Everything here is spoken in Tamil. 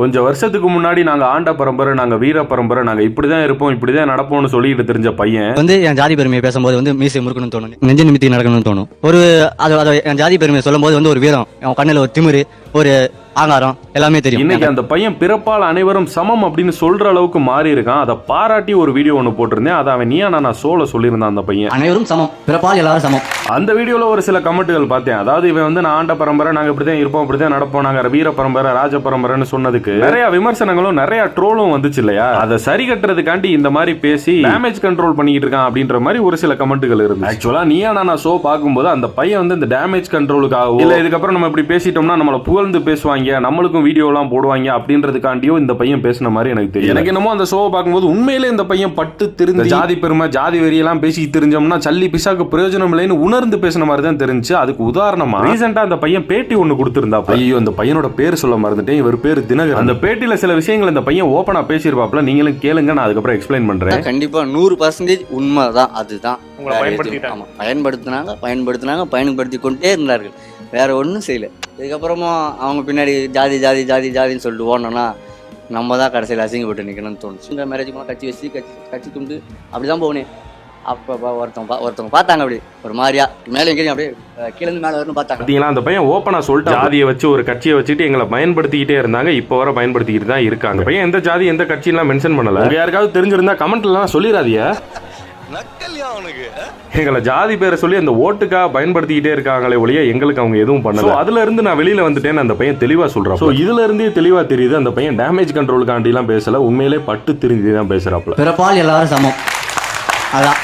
கொஞ்சம் வருஷத்துக்கு முன்னாடி நாங்க ஆண்ட பரம்பரை, நாங்க வீர பரம்பரை, நாங்க இப்படிதான் இருப்போம், இப்படிதான் நடப்போம்னு சொல்லிட்டு தெரிஞ்ச பையன் வந்து என் ஜாதி பெருமையை பேசும்போது வந்து மீசை முறுக்கணும்னு தோணும், நெஞ்சு நிமித்தி நடக்கணும்னு தோணும். ஒரு அதை என் ஜாதி பெருமையை சொல்லும் போது வந்து ஒரு வீரம், அவன் கண்ணில் ஒரு திமிரு, ஒரு ஆங்காரம் எல்லாமே தெரியும். இன்னைக்கு அந்த பையன் பிறப்பால் அனைவரும் சமம் அப்படின்னு சொல்ற அளவுக்கு மாறி இருக்கான். அதை பாராட்டி ஒரு வீடியோ ஒன்று போட்டிருந்தேன். அதை அவன் நீயா நான் சோல சொல்லியிருந்தான். அந்த பையன் அனைவரும் சமம், பிறப்பால் எல்லாரும் சமம். அந்த வீடியோல ஒரு சில கமெண்ட்டுகள் பார்த்தேன். அதாவது இவன் வந்து நான் ஆண்ட பரம்பரை, நாங்க இப்படிதான் இருப்போம், இப்படிதான் நடப்போம், நாங்க வீர பரம்பரை, ராஜ பரம்பரைன்னு சொன்னதுக்கு நிறைய விமர்சனங்களும் நிறைய ட்ரோலும் வந்துச்சு இல்லையா? அதை சரி கட்டுறதுக்காண்டி இந்த மாதிரி பேசி டேமேஜ் கண்ட்ரோல் பண்ணிட்டு இருக்கான் அப்படின்ற மாதிரி ஒரு சில கமெண்ட்டுகள் இருந்து. ஆக்சுவலா நீயா நான் ஷோ பார்க்கும்போது அந்த பையன் வந்து இந்த டேமேஜ் கண்ட்ரோலுக்காக இல்ல இதுக்கப்புறம் நம்ம இப்படி பேசிட்டோம்னா நம்மள புகழ்ந்து பேசுவாங்க, நம்மளுக்கும் வீடியோ எல்லாம் போடுவாங்க அப்படின்றதுக்காண்டியோ இந்த பையன் பேசின மாதிரி எனக்கு தெரியும். எனக்கு என்னமோ அந்த ஷோவை பார்க்கும்போது உண்மையிலே இந்த பையன் பட்டு திருந்து ஜாதி பெருமை, ஜாதி வெறியெல்லாம் பேசி தெரிஞ்சோம்னா சல்லி பிசாக்கு பிரயோஜனம் இல்லைன்னு உணர்ந்து பேசின மாதிரி தான் தெரிஞ்சு. அதுக்கு உதாரணமா ரீசெண்டா அந்த பையன் பேட்டி ஒண்ணு கொடுத்திருந்தா. ஐயோ அந்த பையனோட பேர் சொல்ல மறந்துட்டேன், இவர் பேரு தினகர். அந்த பேட்டியில சில விஷயங்கள் இந்த பையன் ஓபனா பேசியிருப்பாப்ல, நீங்களும் கேளுங்க, நான் அதுக்கப்புறம் எக்ஸ்பிளைன் பண்றேன். கண்டிப்பா 100% உண்மைதான். அதுதான் பயன்படுத்தி கொண்டே இருந்தார்கள், வேற ஒன்றும் செய்யல. இதுக்கப்புறமா அவங்க பின்னாடி ஜாதி ஜாதி ஜாதி ஜாதின்னு சொல்லிட்டு ஓடணும்னா நம்ம தான் கடைசியில் அசிங்கப்பட்டு நிற்கணும்னு தோணுச்சு. இந்த மேரேஜுக்குலாம் கட்சி வச்சு கட்சி துண்டு அப்படி தான் போனேன். அப்போ ஒருத்தவங்க பார்த்தாங்க அப்படி ஒரு மாதிரியா மேலே எங்கேயும் அப்படியே கீழேருந்து மேலே வரணும் பார்த்தாங்க. பார்த்தீங்களா அந்த பையன் ஓப்பனா சொல்லிட்டு ஜாதியை வச்சு ஒரு கட்சியை வச்சுட்டு எங்களை பயன்படுத்திக்கிட்டே இருந்தாங்க, இப்போ வர பயன்படுத்திக்கிட்டு தான் இருக்காங்க. பையன் எந்த ஜாதி எந்த கட்சியெல்லாம் மென்ஷன் பண்ணல. யாருக்காவது தெரிஞ்சிருந்தா கமெண்ட்லாம் சொல்லிடாதீங்க. எங்களை ஜாதி பேரை சொல்லி அந்த ஓட்டுக்காக பயன்படுத்திக்கிட்டே இருக்காங்களே ஒழிய எங்களுக்கு அவங்க எதுவும் பண்ணல. அதுல இருந்து நான் வெளியில வந்துட்டேன்னு அந்த பையன் தெளிவா சொல்றான். இதுல இருந்தே தெளிவா தெரியுது அந்த பையன் டேமேஜ் கண்ட்ரோலுக்காண்டி எல்லாம் பேசல, உண்மையிலே பட்டு திருந்தி தான் பேசுறாப்ல. பிறப்பால் எல்லாரும் சமம், அதான்